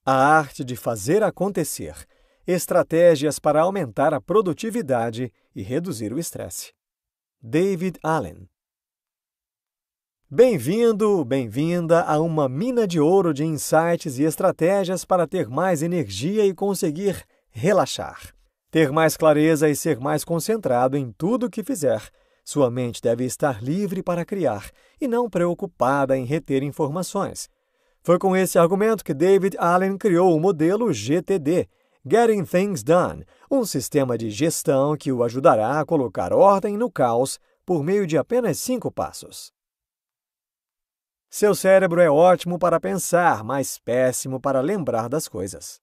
A arte de fazer acontecer. Estratégias para aumentar a produtividade e reduzir o estresse. David Allen. Bem-vindo, bem-vinda a uma mina de ouro de insights e estratégias para ter mais energia e conseguir relaxar. Ter mais clareza e ser mais concentrado em tudo o que fizer. Sua mente deve estar livre para criar e não preocupada em reter informações. Foi com esse argumento que David Allen criou o modelo GTD, Getting Things Done, um sistema de gestão que o ajudará a colocar ordem no caos por meio de apenas 5 passos. Seu cérebro é ótimo para pensar, mas péssimo para lembrar das coisas.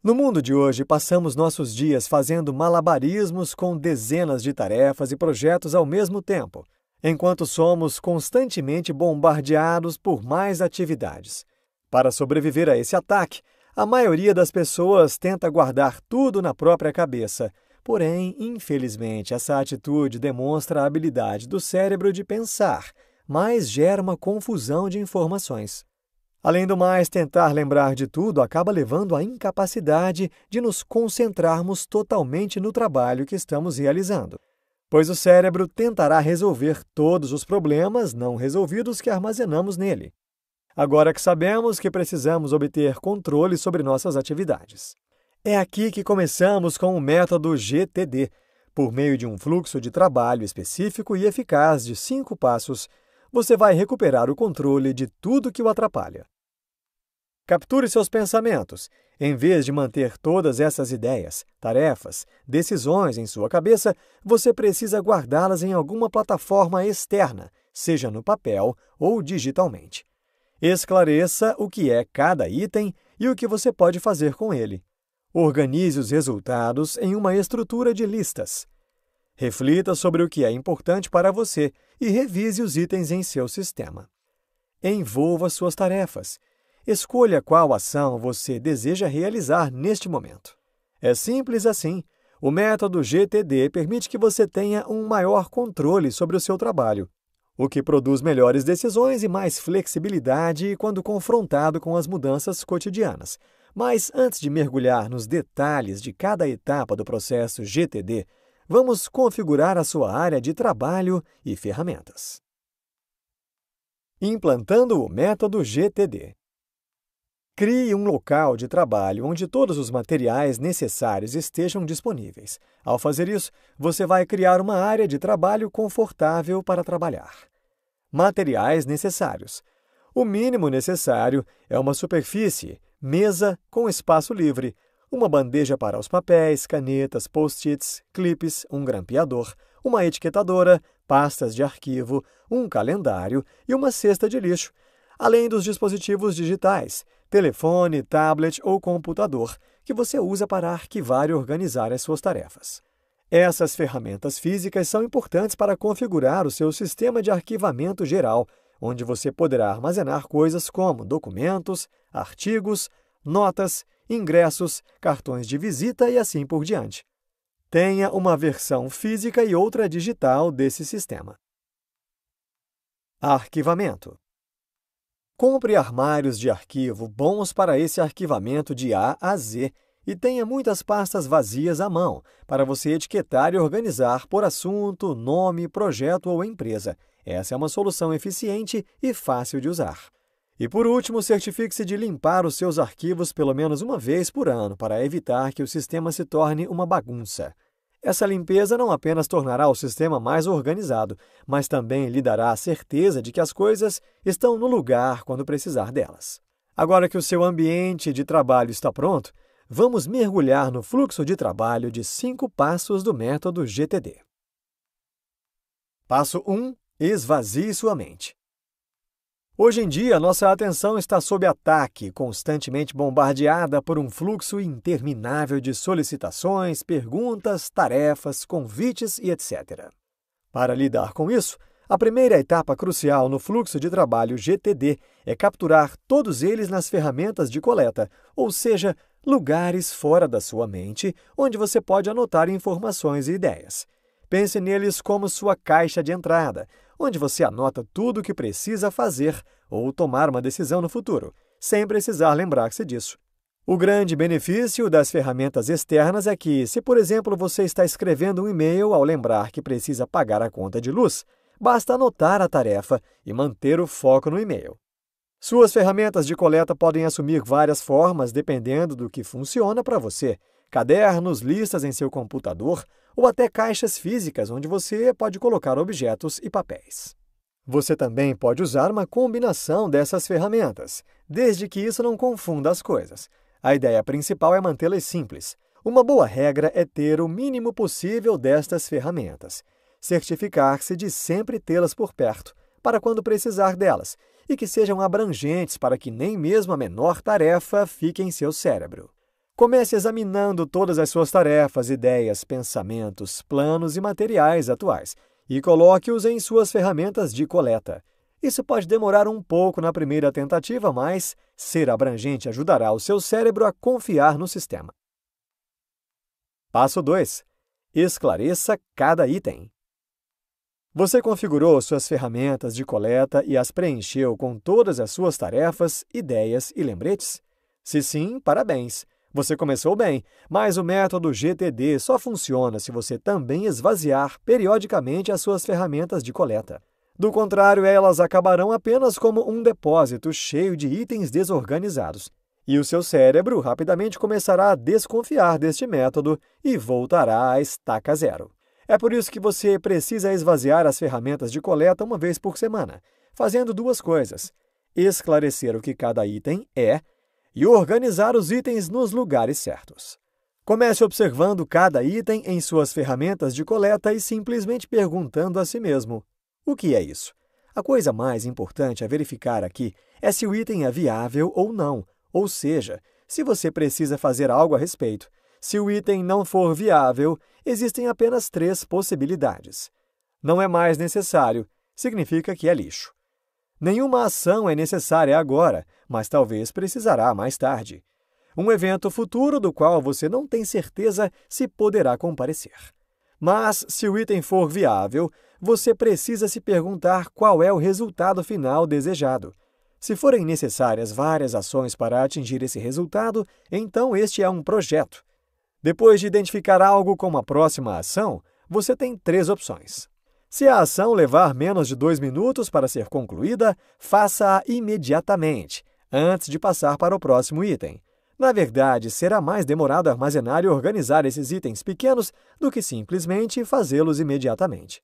No mundo de hoje, passamos nossos dias fazendo malabarismos com dezenas de tarefas e projetos ao mesmo tempo, enquanto somos constantemente bombardeados por mais atividades. Para sobreviver a esse ataque, a maioria das pessoas tenta guardar tudo na própria cabeça. Porém, infelizmente, essa atitude demonstra a habilidade do cérebro de pensar, mas gera uma confusão de informações. Além do mais, tentar lembrar de tudo acaba levando à incapacidade de nos concentrarmos totalmente no trabalho que estamos realizando, pois o cérebro tentará resolver todos os problemas não resolvidos que armazenamos nele. Agora que sabemos que precisamos obter controle sobre nossas atividades. É aqui que começamos com o método GTD, por meio de um fluxo de trabalho específico e eficaz de 5 passos. Você vai recuperar o controle de tudo que o atrapalha. Capture seus pensamentos. Em vez de manter todas essas ideias, tarefas, decisões em sua cabeça, você precisa guardá-las em alguma plataforma externa, seja no papel ou digitalmente. Esclareça o que é cada item e o que você pode fazer com ele. Organize os resultados em uma estrutura de listas. Reflita sobre o que é importante para você e revise os itens em seu sistema. Envolva suas tarefas. Escolha qual ação você deseja realizar neste momento. É simples assim. O método GTD permite que você tenha um maior controle sobre o seu trabalho, o que produz melhores decisões e mais flexibilidade quando confrontado com as mudanças cotidianas. Mas antes de mergulhar nos detalhes de cada etapa do processo GTD, vamos configurar a sua área de trabalho e ferramentas. Implantando o método GTD. Crie um local de trabalho onde todos os materiais necessários estejam disponíveis. Ao fazer isso, você vai criar uma área de trabalho confortável para trabalhar. Materiais necessários. O mínimo necessário é uma superfície, mesa com espaço livre, uma bandeja para os papéis, canetas, post-its, clipes, um grampeador, uma etiquetadora, pastas de arquivo, um calendário e uma cesta de lixo, além dos dispositivos digitais, telefone, tablet ou computador, que você usa para arquivar e organizar as suas tarefas. Essas ferramentas físicas são importantes para configurar o seu sistema de arquivamento geral, onde você poderá armazenar coisas como documentos, artigos, notas, ingressos, cartões de visita e assim por diante. Tenha uma versão física e outra digital desse sistema. Arquivamento. Compre armários de arquivo bons para esse arquivamento de A a Z e tenha muitas pastas vazias à mão, para você etiquetar e organizar por assunto, nome, projeto ou empresa. Essa é uma solução eficiente e fácil de usar. E por último, certifique-se de limpar os seus arquivos pelo menos uma vez por ano, para evitar que o sistema se torne uma bagunça. Essa limpeza não apenas tornará o sistema mais organizado, mas também lhe dará a certeza de que as coisas estão no lugar quando precisar delas. Agora que o seu ambiente de trabalho está pronto, vamos mergulhar no fluxo de trabalho de 5 passos do método GTD. Passo 1. Esvazie sua mente. Hoje em dia, nossa atenção está sob ataque, constantemente bombardeada por um fluxo interminável de solicitações, perguntas, tarefas, convites e etc. Para lidar com isso, a primeira etapa crucial no fluxo de trabalho GTD é capturar todos eles nas ferramentas de coleta, ou seja, lugares fora da sua mente onde você pode anotar informações e ideias. Pense neles como sua caixa de entrada, onde você anota tudo o que precisa fazer ou tomar uma decisão no futuro. sem precisar lembrar-se disso. O grande benefício das ferramentas externas é que, se por exemplo você está escrevendo um e-mail ao lembrar que precisa pagar a conta de luz, basta anotar a tarefa e manter o foco no e-mail. Suas ferramentas de coleta podem assumir várias formas dependendo do que funciona para você. Cadernos, listas em seu computador ou até caixas físicas onde você pode colocar objetos e papéis. Você também pode usar uma combinação dessas ferramentas, desde que isso não confunda as coisas. A ideia principal é mantê-las simples. Uma boa regra é ter o mínimo possível destas ferramentas. Certificar-se de sempre tê-las por perto, para quando precisar delas, e que sejam abrangentes para que nem mesmo a menor tarefa fique em seu cérebro. Comece examinando todas as suas tarefas, ideias, pensamentos, planos e materiais atuais e coloque-os em suas ferramentas de coleta. Isso pode demorar um pouco na primeira tentativa, mas ser abrangente ajudará o seu cérebro a confiar no sistema. Passo 2. Esclareça cada item. Você configurou suas ferramentas de coleta e as preencheu com todas as suas tarefas, ideias e lembretes? Se sim, parabéns! Você começou bem, mas o método GTD só funciona se você também esvaziar periodicamente as suas ferramentas de coleta. Do contrário, elas acabarão apenas como um depósito cheio de itens desorganizados. E o seu cérebro rapidamente começará a desconfiar deste método e voltará à estaca zero. É por isso que você precisa esvaziar as ferramentas de coleta uma vez por semana, fazendo duas coisas: esclarecer o que cada item é e organizar os itens nos lugares certos. Comece observando cada item em suas ferramentas de coleta e simplesmente perguntando a si mesmo: o que é isso? A coisa mais importante a verificar aqui é se o item é viável ou não, ou seja, se você precisa fazer algo a respeito. Se o item não for viável, existem apenas 3 possibilidades. Não é mais necessário, significa que é lixo. Nenhuma ação é necessária agora, mas talvez precisará mais tarde. Um evento futuro do qual você não tem certeza se poderá comparecer. Mas, se o item for viável, você precisa se perguntar qual é o resultado final desejado. Se forem necessárias várias ações para atingir esse resultado, então este é um projeto. Depois de identificar algo como a próxima ação, você tem 3 opções. Se a ação levar menos de 2 minutos para ser concluída, faça-a imediatamente, antes de passar para o próximo item. Na verdade, será mais demorado armazenar e organizar esses itens pequenos do que simplesmente fazê-los imediatamente.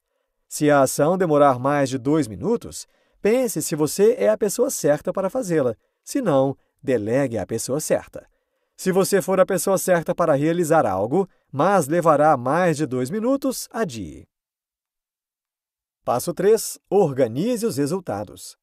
Se a ação demorar mais de 2 minutos, pense se você é a pessoa certa para fazê-la. Se não, delegue à pessoa certa. Se você for a pessoa certa para realizar algo, mas levará mais de 2 minutos, adie. Passo 3. Organize os resultados.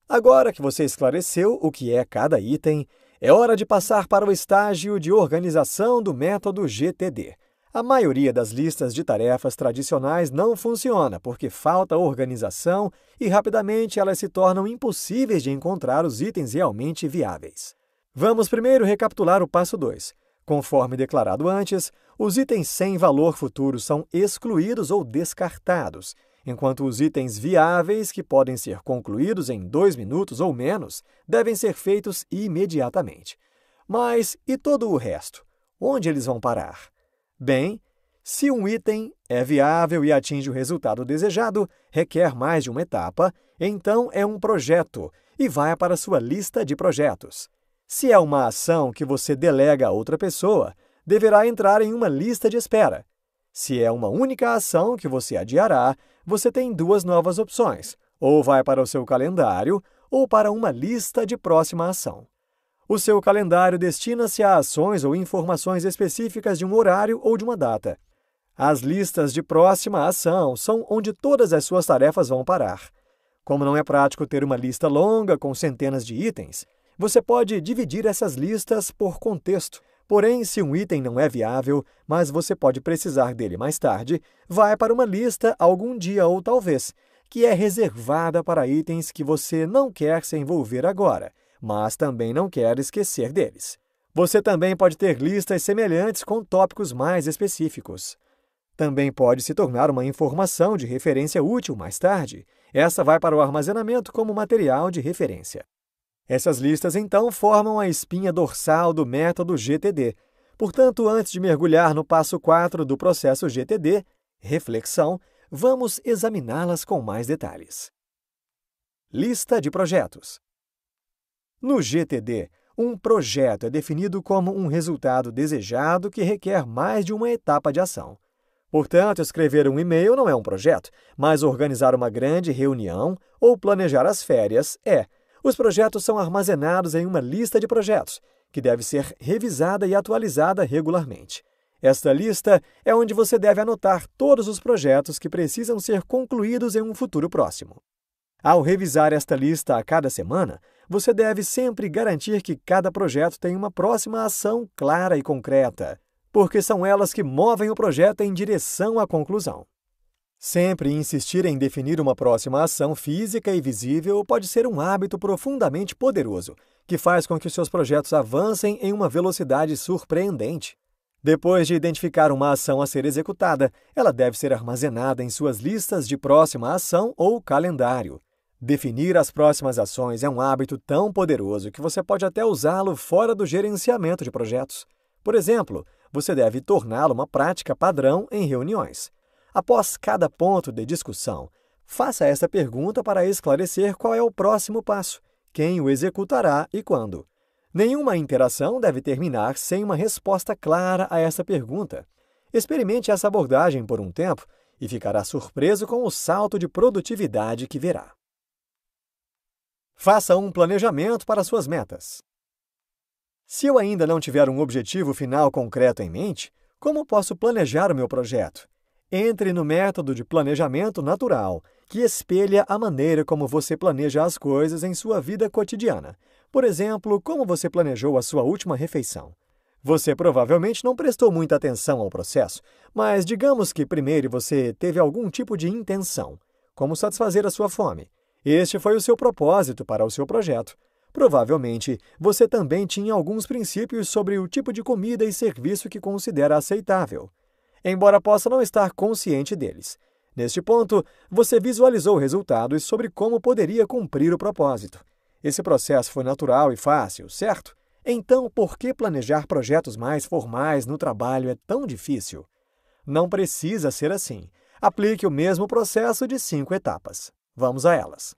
Agora que você esclareceu o que é cada item, é hora de passar para o estágio de organização do método GTD. A maioria das listas de tarefas tradicionais não funciona porque falta organização e rapidamente elas se tornam impossíveis de encontrar os itens realmente viáveis. Vamos primeiro recapitular o passo 2. Conforme declarado antes, os itens sem valor futuro são excluídos ou descartados, enquanto os itens viáveis, que podem ser concluídos em 2 minutos ou menos, devem ser feitos imediatamente. Mas e todo o resto? Onde eles vão parar? Bem, se um item é viável e atinge o resultado desejado, requer mais de uma etapa, então é um projeto e vai para sua lista de projetos. Se é uma ação que você delega a outra pessoa, deverá entrar em uma lista de espera. Se é uma única ação que você adiará, você tem 2 novas opções: ou vai para o seu calendário ou para uma lista de próxima ação. O seu calendário destina-se a ações ou informações específicas de um horário ou de uma data. As listas de próxima ação são onde todas as suas tarefas vão parar. Como não é prático ter uma lista longa com centenas de itens, você pode dividir essas listas por contexto. Porém, se um item não é viável, mas você pode precisar dele mais tarde, vai para uma lista algum dia ou talvez, que é reservada para itens que você não quer se envolver agora, mas também não quer esquecer deles. Você também pode ter listas semelhantes com tópicos mais específicos. Também pode se tornar uma informação de referência útil mais tarde. Essa vai para o armazenamento como material de referência. Essas listas, então, formam a espinha dorsal do método GTD. Portanto, antes de mergulhar no passo 4 do processo GTD, reflexão, vamos examiná-las com mais detalhes. Lista de projetos. No GTD, um projeto é definido como um resultado desejado que requer mais de uma etapa de ação. Portanto, escrever um e-mail não é um projeto, mas organizar uma grande reunião ou planejar as férias é. Os projetos são armazenados em uma lista de projetos, que deve ser revisada e atualizada regularmente. Esta lista é onde você deve anotar todos os projetos que precisam ser concluídos em um futuro próximo. Ao revisar esta lista a cada semana, você deve sempre garantir que cada projeto tem uma próxima ação clara e concreta, porque são elas que movem o projeto em direção à conclusão. Sempre insistir em definir uma próxima ação física e visível pode ser um hábito profundamente poderoso, que faz com que os seus projetos avancem em uma velocidade surpreendente. Depois de identificar uma ação a ser executada, ela deve ser armazenada em suas listas de próxima ação ou calendário. Definir as próximas ações é um hábito tão poderoso que você pode até usá-lo fora do gerenciamento de projetos. Por exemplo, você deve torná-lo uma prática padrão em reuniões. Após cada ponto de discussão, faça essa pergunta para esclarecer qual é o próximo passo, quem o executará e quando. Nenhuma interação deve terminar sem uma resposta clara a essa pergunta. Experimente essa abordagem por um tempo e ficará surpreso com o salto de produtividade que verá. Faça um planejamento para suas metas. Se eu ainda não tiver um objetivo final concreto em mente, como posso planejar o meu projeto? Entre no método de planejamento natural, que espelha a maneira como você planeja as coisas em sua vida cotidiana. Por exemplo, como você planejou a sua última refeição. Você provavelmente não prestou muita atenção ao processo, mas digamos que primeiro você teve algum tipo de intenção, como satisfazer a sua fome. Este foi o seu propósito para o seu projeto. Provavelmente, você também tinha alguns princípios sobre o tipo de comida e serviço que considera aceitável, embora possa não estar consciente deles. Neste ponto, você visualizou resultados sobre como poderia cumprir o propósito. Esse processo foi natural e fácil, certo? Então, por que planejar projetos mais formais no trabalho é tão difícil? Não precisa ser assim. Aplique o mesmo processo de 5 etapas. Vamos a elas.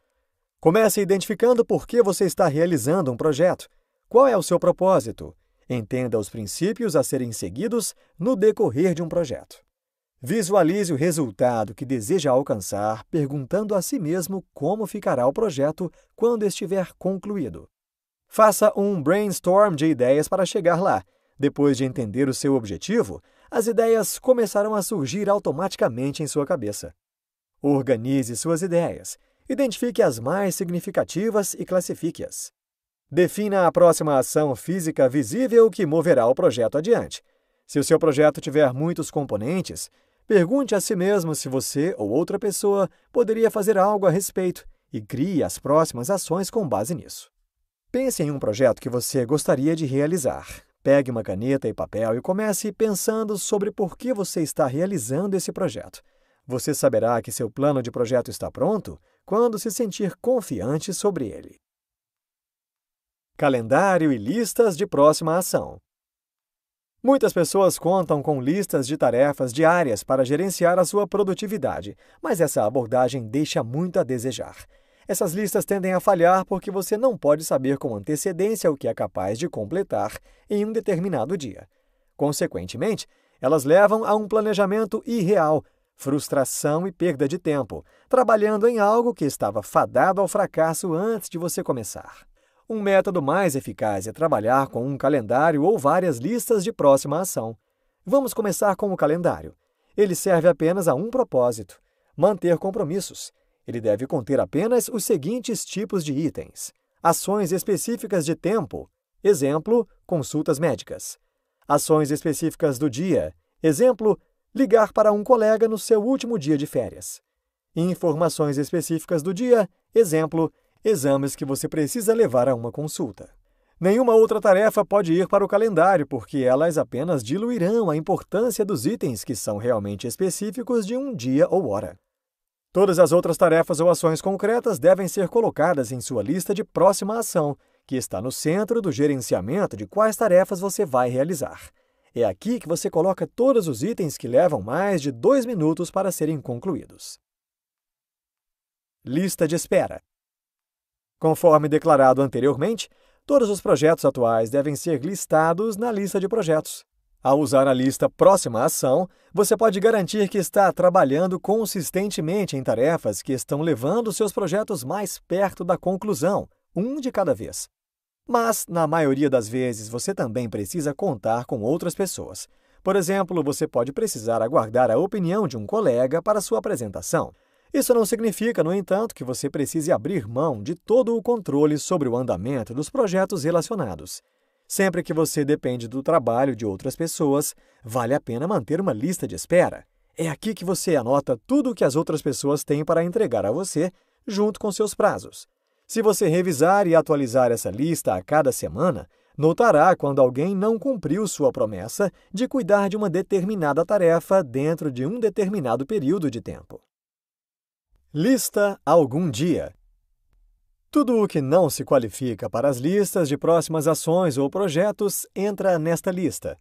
Comece identificando por que você está realizando um projeto. Qual é o seu propósito? Entenda os princípios a serem seguidos no decorrer de um projeto. Visualize o resultado que deseja alcançar, perguntando a si mesmo como ficará o projeto quando estiver concluído. Faça um brainstorm de ideias para chegar lá. Depois de entender o seu objetivo, as ideias começarão a surgir automaticamente em sua cabeça. Organize suas ideias. Identifique as mais significativas e classifique-as. Defina a próxima ação física visível que moverá o projeto adiante. Se o seu projeto tiver muitos componentes, pergunte a si mesmo se você ou outra pessoa poderia fazer algo a respeito e crie as próximas ações com base nisso. Pense em um projeto que você gostaria de realizar. Pegue uma caneta e papel e comece pensando sobre por que você está realizando esse projeto. Você saberá que seu plano de projeto está pronto quando se sentir confiante sobre ele. Calendário e listas de próxima ação. Muitas pessoas contam com listas de tarefas diárias para gerenciar a sua produtividade, mas essa abordagem deixa muito a desejar. Essas listas tendem a falhar porque você não pode saber com antecedência o que é capaz de completar em um determinado dia. Consequentemente, elas levam a um planejamento irreal, frustração e perda de tempo, trabalhando em algo que estava fadado ao fracasso antes de você começar. Um método mais eficaz é trabalhar com um calendário ou várias listas de próxima ação. Vamos começar com o calendário. Ele serve apenas a um propósito: manter compromissos. Ele deve conter apenas os seguintes tipos de itens: ações específicas de tempo, exemplo, consultas médicas; ações específicas do dia, exemplo, ligar para um colega no seu último dia de férias; informações específicas do dia, exemplo, exames que você precisa levar a uma consulta. Nenhuma outra tarefa pode ir para o calendário, porque elas apenas diluirão a importância dos itens que são realmente específicos de um dia ou hora. Todas as outras tarefas ou ações concretas devem ser colocadas em sua lista de próxima ação, que está no centro do gerenciamento de quais tarefas você vai realizar. É aqui que você coloca todos os itens que levam mais de 2 minutos para serem concluídos. Lista de espera. Conforme declarado anteriormente, todos os projetos atuais devem ser listados na lista de projetos. Ao usar a lista Próxima Ação, você pode garantir que está trabalhando consistentemente em tarefas que estão levando seus projetos mais perto da conclusão, um de cada vez. Mas, na maioria das vezes, você também precisa contar com outras pessoas. Por exemplo, você pode precisar aguardar a opinião de um colega para sua apresentação. Isso não significa, no entanto, que você precise abrir mão de todo o controle sobre o andamento dos projetos relacionados. Sempre que você depende do trabalho de outras pessoas, vale a pena manter uma lista de espera. É aqui que você anota tudo o que as outras pessoas têm para entregar a você, junto com seus prazos. Se você revisar e atualizar essa lista a cada semana, notará quando alguém não cumpriu sua promessa de cuidar de uma determinada tarefa dentro de um determinado período de tempo. Lista algum dia. Tudo o que não se qualifica para as listas de próximas ações ou projetos entra nesta lista.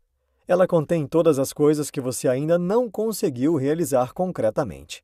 Ela contém todas as coisas que você ainda não conseguiu realizar concretamente.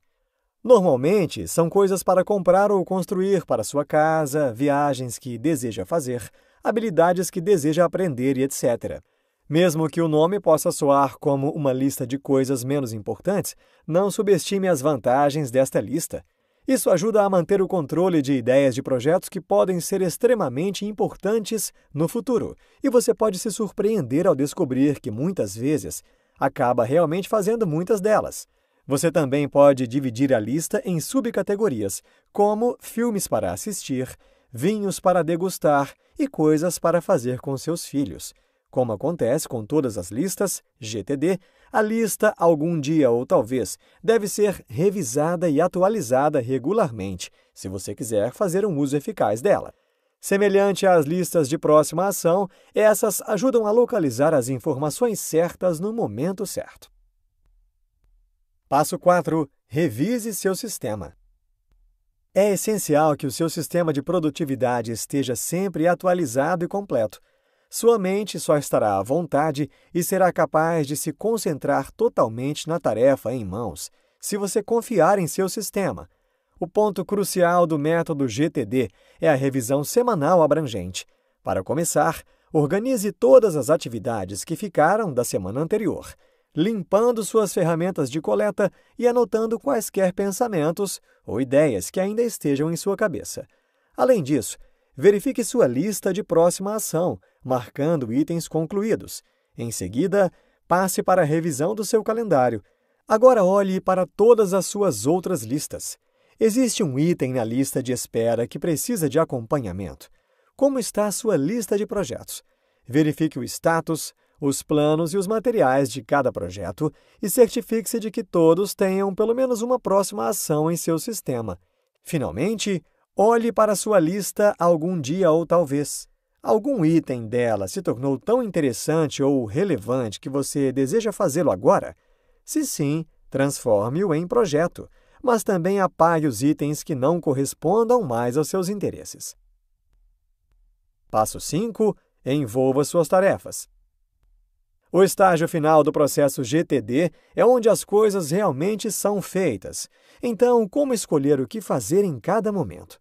Normalmente, são coisas para comprar ou construir para sua casa, viagens que deseja fazer, habilidades que deseja aprender e etc. Mesmo que o nome possa soar como uma lista de coisas menos importantes, não subestime as vantagens desta lista. Isso ajuda a manter o controle de ideias de projetos que podem ser extremamente importantes no futuro, e você pode se surpreender ao descobrir que, muitas vezes, acaba realmente fazendo muitas delas. Você também pode dividir a lista em subcategorias, como filmes para assistir, vinhos para degustar e coisas para fazer com seus filhos. Como acontece com todas as listas GTD, a lista algum dia ou talvez deve ser revisada e atualizada regularmente, se você quiser fazer um uso eficaz dela. Semelhante às listas de próxima ação, essas ajudam a localizar as informações certas no momento certo. Passo 4. Revise seu sistema. É essencial que o seu sistema de produtividade esteja sempre atualizado e completo. Sua mente só estará à vontade e será capaz de se concentrar totalmente na tarefa em mãos, se você confiar em seu sistema. O ponto crucial do método GTD é a revisão semanal abrangente. Para começar, organize todas as atividades que ficaram da semana anterior, limpando suas ferramentas de coleta e anotando quaisquer pensamentos ou ideias que ainda estejam em sua cabeça. Além disso, verifique sua lista de próxima ação, marcando itens concluídos. Em seguida, passe para a revisão do seu calendário. Agora olhe para todas as suas outras listas. Existe um item na lista de espera que precisa de acompanhamento. Como está a sua lista de projetos? Verifique o status, os planos e os materiais de cada projeto e certifique-se de que todos tenham pelo menos uma próxima ação em seu sistema. Finalmente, olhe para sua lista algum dia ou talvez. Algum item dela se tornou tão interessante ou relevante que você deseja fazê-lo agora? Se sim, transforme-o em projeto, mas também apague os itens que não correspondam mais aos seus interesses. Passo 5. Envolva suas tarefas. O estágio final do processo GTD é onde as coisas realmente são feitas. Então, como escolher o que fazer em cada momento?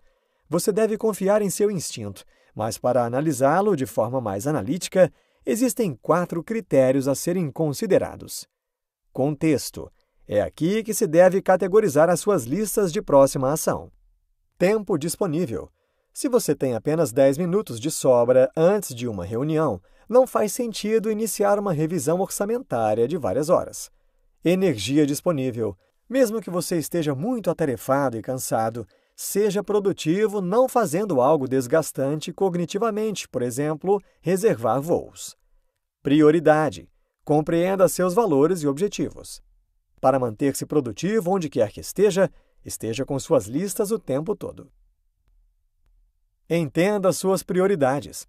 Você deve confiar em seu instinto, mas para analisá-lo de forma mais analítica, existem 4 critérios a serem considerados. Contexto. É aqui que se deve categorizar as suas listas de próxima ação. Tempo disponível. Se você tem apenas 10 minutos de sobra antes de uma reunião, não faz sentido iniciar uma revisão orçamentária de várias horas. Energia disponível. Mesmo que você esteja muito atarefado e cansado, seja produtivo não fazendo algo desgastante cognitivamente, por exemplo, reservar voos. Prioridade. Compreenda seus valores e objetivos. Para manter-se produtivo onde quer que esteja com suas listas o tempo todo. Entenda suas prioridades.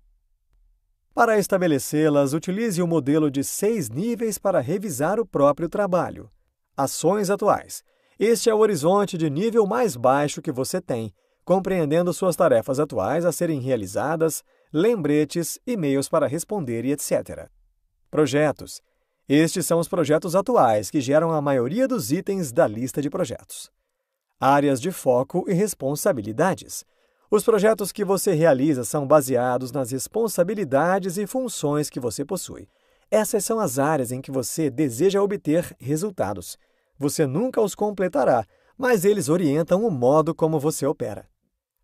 Para estabelecê-las, utilize o modelo de 6 níveis para revisar o próprio trabalho. Ações atuais. Este é o horizonte de nível mais baixo que você tem, compreendendo suas tarefas atuais a serem realizadas, lembretes, e-mails para responder e etc. Projetos. Estes são os projetos atuais que geram a maioria dos itens da lista de projetos. Áreas de foco e responsabilidades. Os projetos que você realiza são baseados nas responsabilidades e funções que você possui. Essas são as áreas em que você deseja obter resultados. Você nunca os completará, mas eles orientam o modo como você opera.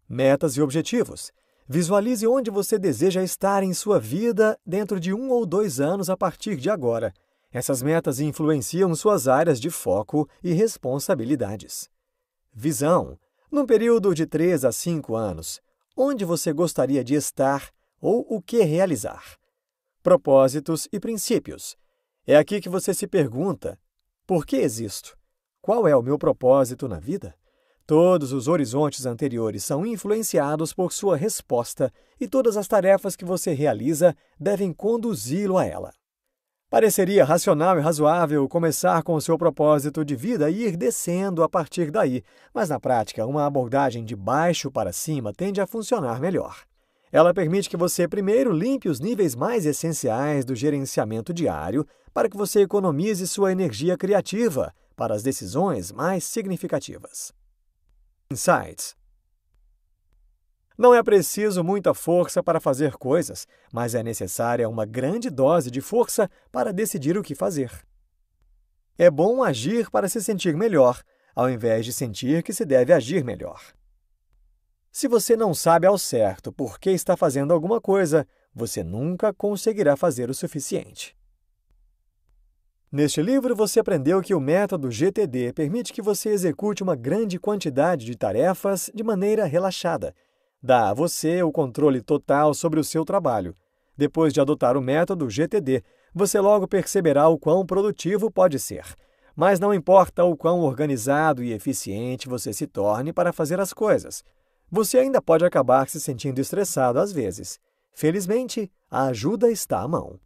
Metas e objetivos. Visualize onde você deseja estar em sua vida dentro de 1 ou 2 anos a partir de agora. Essas metas influenciam suas áreas de foco e responsabilidades. Visão. Num período de 3 a 5 anos, onde você gostaria de estar ou o que realizar? Propósitos e princípios. É aqui que você se pergunta: por que existo? Qual é o meu propósito na vida? Todos os horizontes anteriores são influenciados por sua resposta e todas as tarefas que você realiza devem conduzi-lo a ela. Pareceria racional e razoável começar com o seu propósito de vida e ir descendo a partir daí, mas na prática, uma abordagem de baixo para cima tende a funcionar melhor. Ela permite que você primeiro limpe os níveis mais essenciais do gerenciamento diário para que você economize sua energia criativa para as decisões mais significativas. Insights. Não é preciso muita força para fazer coisas, mas é necessária uma grande dose de força para decidir o que fazer. É bom agir para se sentir melhor, ao invés de sentir que se deve agir melhor. Se você não sabe ao certo por que está fazendo alguma coisa, você nunca conseguirá fazer o suficiente. Neste livro, você aprendeu que o método GTD permite que você execute uma grande quantidade de tarefas de maneira relaxada. Dá a você o controle total sobre o seu trabalho. Depois de adotar o método GTD, você logo perceberá o quão produtivo pode ser. Mas não importa o quão organizado e eficiente você se torne para fazer as coisas. Você ainda pode acabar se sentindo estressado às vezes. Felizmente, a ajuda está à mão.